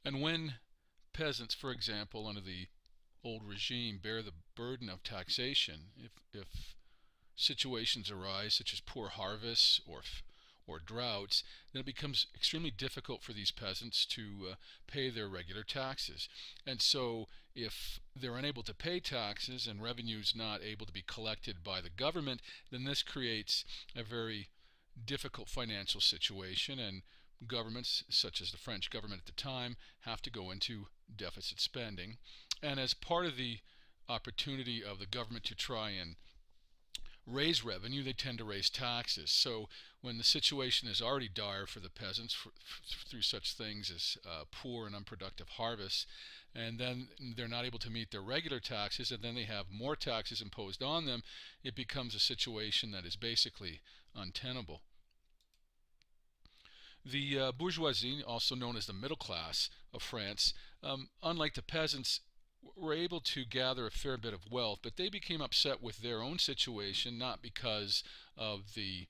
And when peasants, for example, under the old regime, bear the burden of taxation, if situations arise such as poor harvests or droughts, then it becomes extremely difficult for these peasants to pay their regular taxes. And so if they're unable to pay taxes and revenues not able to be collected by the government, then this creates a very difficult financial situation, and governments such as the French government at the time have to go into deficit spending. And as part of the opportunity of the government to try and raise revenue, they tend to raise taxes. So when the situation is already dire for the peasants through such things as poor and unproductive harvests, and then they're not able to meet their regular taxes, and then they have more taxes imposed on them, it becomes a situation that is basically untenable. The bourgeoisie, also known as the middle class of France, unlike the peasants, were able to gather a fair bit of wealth, but they became upset with their own situation, not because of the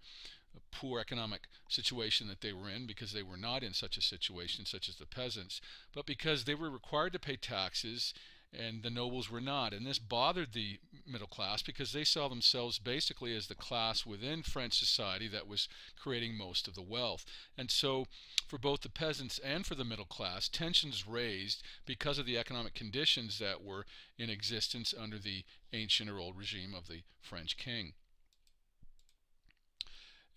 poor economic situation that they were in, because they were not in such a situation such as the peasants, but because they were required to pay taxes and the nobles were not. And this bothered the middle class because they saw themselves basically as the class within French society that was creating most of the wealth. And so for both the peasants and for the middle class, tensions raised because of the economic conditions that were in existence under the ancient or old regime of the French king.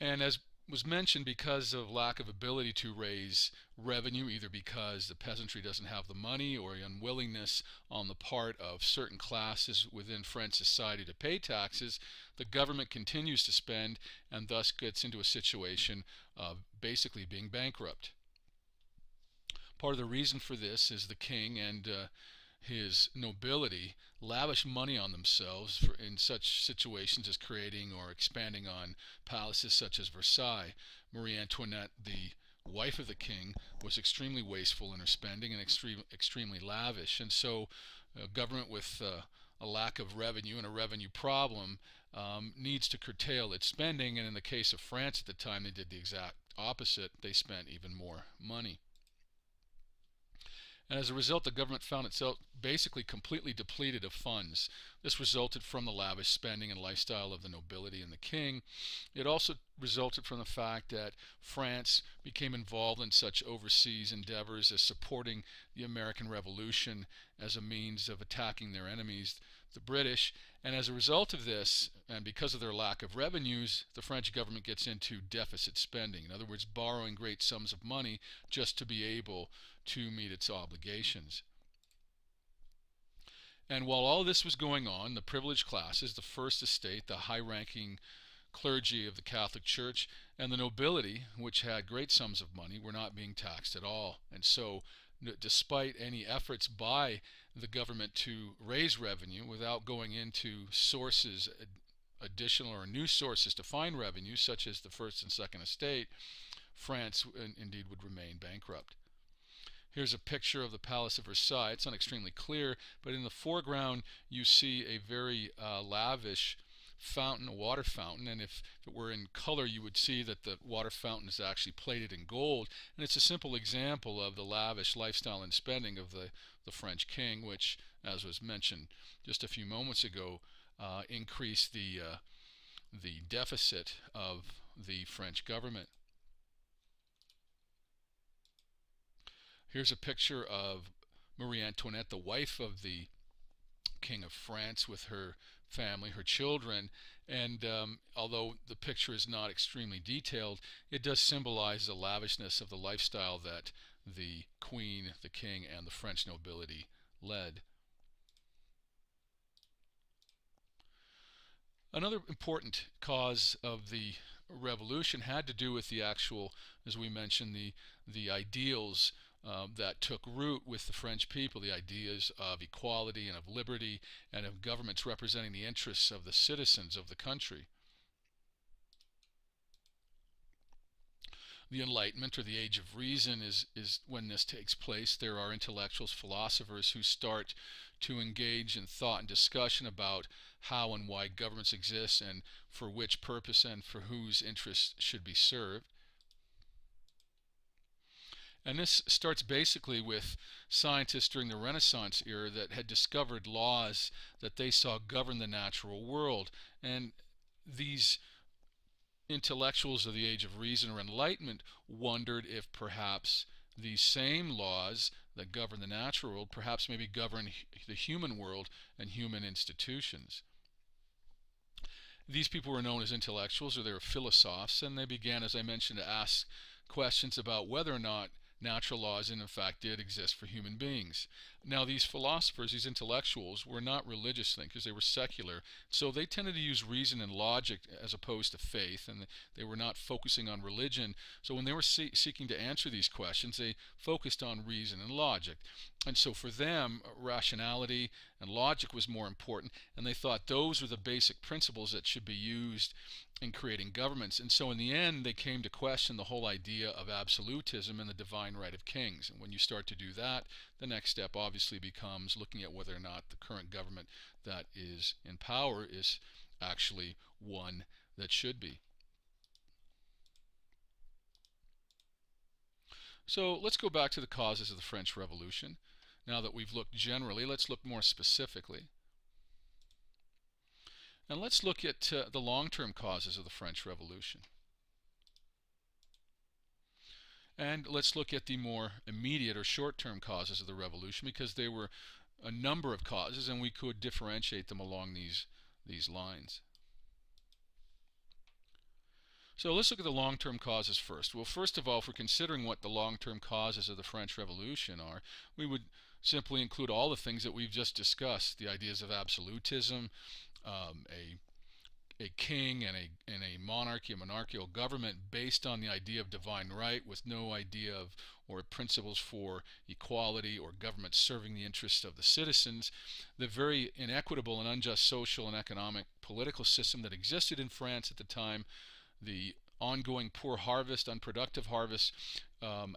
And as was mentioned, because of lack of ability to raise revenue, either because the peasantry doesn't have the money or unwillingness on the part of certain classes within French society to pay taxes, the government continues to spend and thus gets into a situation of basically being bankrupt. Part of the reason for this is the king and his nobility lavish money on themselves in such situations as creating or expanding on palaces such as Versailles. Marie Antoinette, the wife of the king, was extremely wasteful in her spending and extremely lavish. And so a government with a lack of revenue and a revenue problem needs to curtail its spending. And in the case of France at the time, they did the exact opposite. They spent even more money. And as a result, the government found itself basically completely depleted of funds. This resulted from the lavish spending and lifestyle of the nobility and the king. It also resulted from the fact that France became involved in such overseas endeavors as supporting the American Revolution as a means of attacking their enemies, the British. And as a result of this, and because of their lack of revenues, the French government gets into deficit spending. In other words, borrowing great sums of money just to be able to meet its obligations. And while all this was going on, the privileged classes, the first estate, the high-ranking clergy of the Catholic Church, and the nobility, which had great sums of money, were not being taxed at all. And so, despite any efforts by the government to raise revenue without going into sources, additional or new sources to find revenue, such as the first and second estate, France indeed would remain bankrupt. Here's a picture of the Palace of Versailles. It's not extremely clear, but in the foreground you see a very lavish fountain, a water fountain, and if it were in color you would see that the water fountain is actually plated in gold, and it's a simple example of the lavish lifestyle and spending of the French king, which, as was mentioned just a few moments ago, increased the deficit of the French government. Here's a picture of Marie Antoinette, the wife of the King of France, with her family, her children, and although the picture is not extremely detailed, it does symbolize the lavishness of the lifestyle that the Queen, the King, and the French nobility led. Another important cause of the revolution had to do with the actual, as we mentioned, the ideals that took root with the French people, the ideas of equality and of liberty and of governments representing the interests of the citizens of the country. The Enlightenment, or the Age of Reason, is when this takes place. There are intellectuals, philosophers who start to engage in thought and discussion about how and why governments exist and for which purpose and for whose interests should be served. And this starts basically with scientists during the Renaissance era that had discovered laws that they saw govern the natural world. And these intellectuals of the Age of Reason or Enlightenment wondered if perhaps these same laws that govern the natural world perhaps maybe govern the human world and human institutions. These people were known as intellectuals, or they were philosophers, and they began, as I mentioned, to ask questions about whether or not natural laws in fact did exist for human beings. Now these philosophers, these intellectuals, were not religious thinkers, they were secular, so they tended to use reason and logic as opposed to faith, and they were not focusing on religion. So when they were seeking to answer these questions, they focused on reason and logic. And so for them, rationality and logic was more important, and they thought those were the basic principles that should be used in creating governments. And so in the end, they came to question the whole idea of absolutism and the divine right of kings. And when you start to do that, the next step obviously becomes looking at whether or not the current government that is in power is actually one that should be. So let's go back to the causes of the French Revolution. Now that we've looked generally, let's look more specifically. And let's look at the long-term causes of the French Revolution. And let's look at the more immediate or short-term causes of the revolution, because there were a number of causes and we could differentiate them along these lines. So let's look at the long-term causes first. Well, first of all, if we're considering what the long-term causes of the French Revolution are, we would simply include all the things that we've just discussed, the ideas of absolutism, a king and a monarchy, a monarchical government based on the idea of divine right with no idea of or principles for equality or government serving the interests of the citizens, the very inequitable and unjust social and economic political system that existed in France at the time, the ongoing poor harvest, unproductive harvest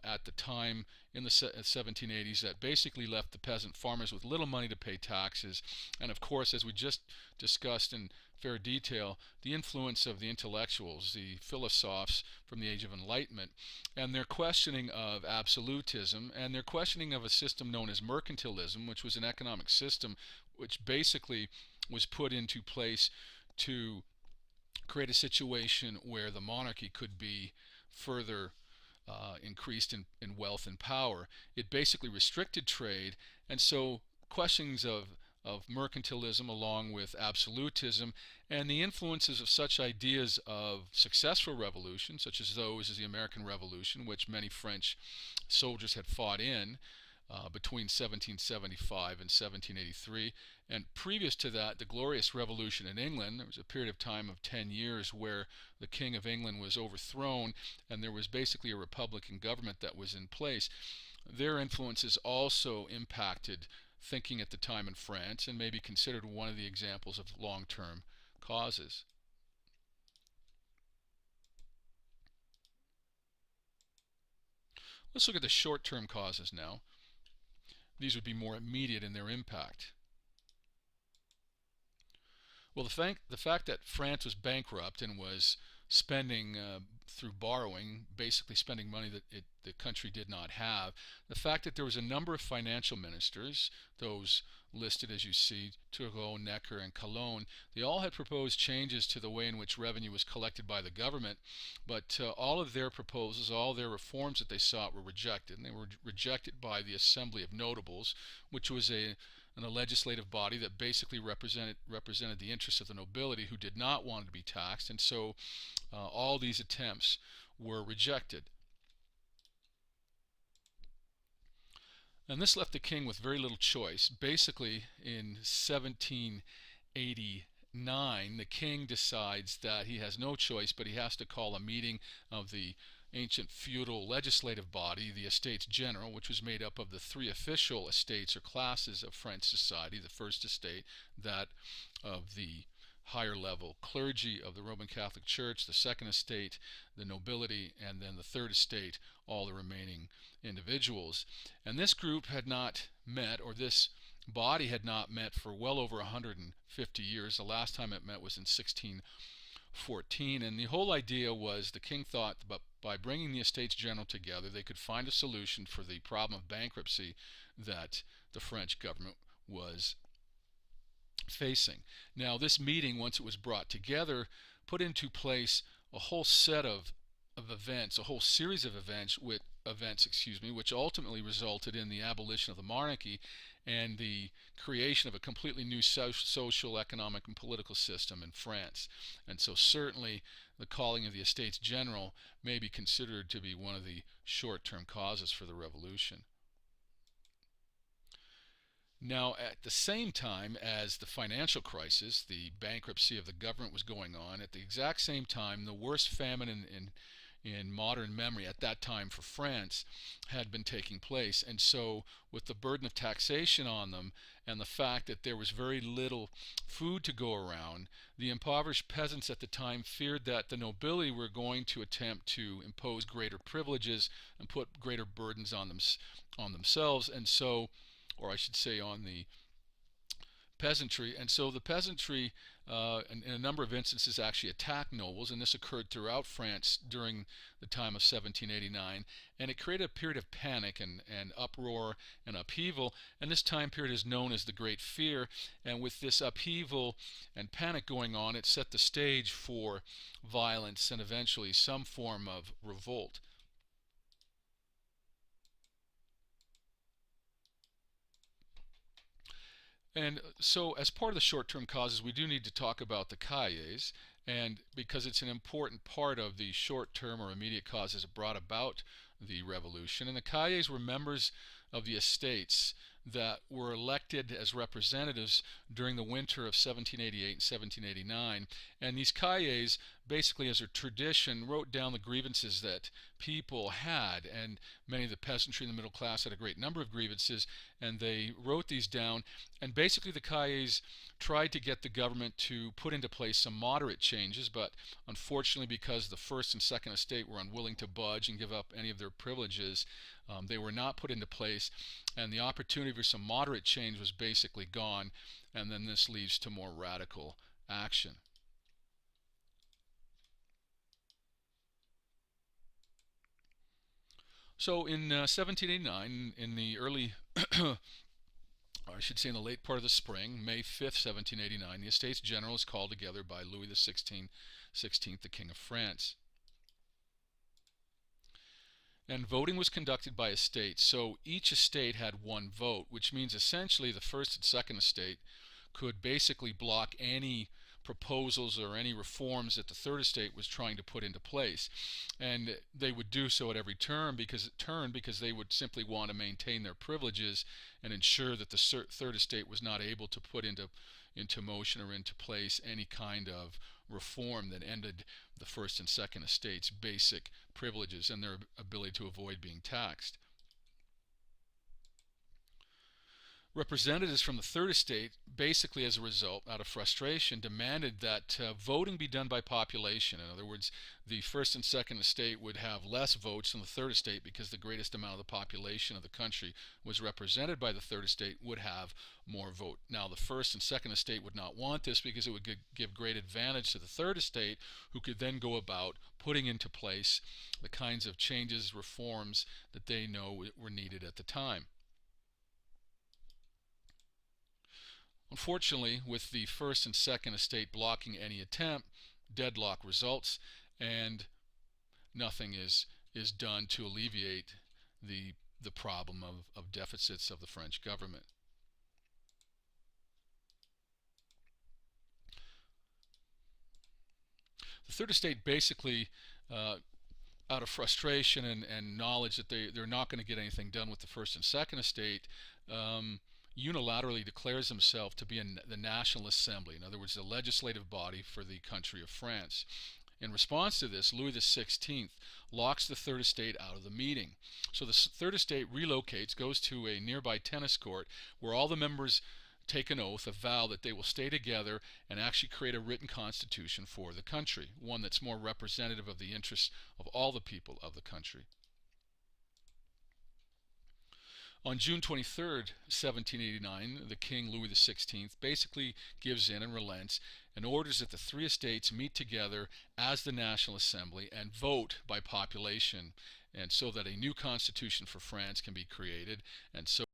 at the time in the 1780s that basically left the peasant farmers with little money to pay taxes. And of course, as we just discussed in fair detail, the influence of the intellectuals, the philosophers from the Age of Enlightenment, and their questioning of absolutism, and their questioning of a system known as mercantilism, which was an economic system which basically was put into place to create a situation where the monarchy could be further increased in wealth and power. It basically restricted trade, and so questions of mercantilism along with absolutism and the influences of such ideas of successful revolutions, such as those as the American Revolution, which many French soldiers had fought in between 1775 and 1783. And previous to that, the Glorious Revolution in England. There was a period of time of 10 years where the King of England was overthrown and there was basically a Republican government that was in place. Their influences also impacted thinking at the time in France and may be considered one of the examples of long-term causes. Let's look at the short-term causes now. These would be more immediate in their impact. Well, the fact that France was bankrupt and was spending through borrowing, basically spending money that the country did not have, the fact that there was a number of financial ministers, those listed as you see, Turgot, Necker, and Calonne, they all had proposed changes to the way in which revenue was collected by the government, but all of their proposals, all their reforms that they sought were rejected, and they were rejected by the Assembly of Notables, which was a legislative body that basically represented the interests of the nobility who did not want to be taxed, and so all these attempts were rejected. And this left the king with very little choice. Basically, in 1789, the king decides that he has no choice, but he has to call a meeting of the ancient feudal legislative body, the Estates General, which was made up of the three official estates or classes of French society. The first estate, that of the higher level clergy of the Roman Catholic Church, the second estate, the nobility, and then the third estate, all the remaining individuals. And this group had not met, or this body had not met for well over 150 years. The last time it met was in 16 14. And the whole idea was the king thought that by bringing the Estates General together, they could find a solution for the problem of bankruptcy that the French government was facing. Now, this meeting, once it was brought together, put into place a whole set of events, a whole series of events, which ultimately resulted in the abolition of the monarchy and the creation of a completely new social, economic, and political system in France. And so certainly the calling of the Estates General may be considered to be one of the short-term causes for the revolution. Now, at the same time as the financial crisis, the bankruptcy of the government was going on, at the exact same time, the worst famine in modern memory at that time for France had been taking place. And so with the burden of taxation on them and the fact that there was very little food to go around, the impoverished peasants at the time feared that the nobility were going to attempt to impose greater privileges and put greater burdens on themselves, and so, or I should say on the peasantry. And so the peasantry, in a number of instances, actually attacked nobles, and this occurred throughout France during the time of 1789, and it created a period of panic and uproar and upheaval, and this time period is known as the Great Fear. And with this upheaval and panic going on, it set the stage for violence and eventually some form of revolt. And so as part of the short-term causes, we do need to talk about the cahiers, and because it's an important part of the short-term or immediate causes that brought about the revolution. And the cahiers were members of the estates that were elected as representatives during the winter of 1788 and 1789. And these cahiers, basically as a tradition, wrote down the grievances that people had, and many of the peasantry and the middle class had a great number of grievances, and they wrote these down. And basically the cahiers tried to get the government to put into place some moderate changes, but unfortunately, because the First and Second Estate were unwilling to budge and give up any of their privileges, they were not put into place, and the opportunity for some moderate change was basically gone, and then this leads to more radical action. So in 1789, in the early, or I should say in the late part of the spring, May 5th, 1789, the Estates General is called together by Louis XVI, the King of France. And voting was conducted by estates, so each estate had one vote, which means essentially the First and Second Estate could basically block any proposals or any reforms that the Third Estate was trying to put into place. And they would do so at every turn because they would simply want to maintain their privileges and ensure that the Third Estate was not able to put into motion or into place any kind of reform that ended the First and Second Estate's basic privileges and their ability to avoid being taxed. Representatives from the Third Estate, basically as a result, out of frustration, demanded that voting be done by population. In other words, the First and Second Estate would have less votes than the Third Estate because the greatest amount of the population of the country was represented by the Third Estate would have more vote. Now, the First and Second Estate would not want this because it would give great advantage to the Third Estate, who could then go about putting into place the kinds of changes, reforms that they know were needed at the time. Unfortunately, with the First and Second Estate blocking any attempt, deadlock results, and nothing is done to alleviate the problem of deficits of the French government. The Third Estate basically, out of frustration and knowledge that they're not going to get anything done with the First and Second Estate, unilaterally declares himself to be in the National Assembly, in other words, the legislative body for the country of France. In response to this, Louis XVI locks the Third Estate out of the meeting. So the Third Estate relocates, goes to a nearby tennis court where all the members take an oath, a vow that they will stay together and actually create a written constitution for the country, one that's more representative of the interests of all the people of the country. On June 23rd, 1789, the King, Louis XVI, basically gives in and relents and orders that the three estates meet together as the National Assembly and vote by population, and so that a new constitution for France can be created, and so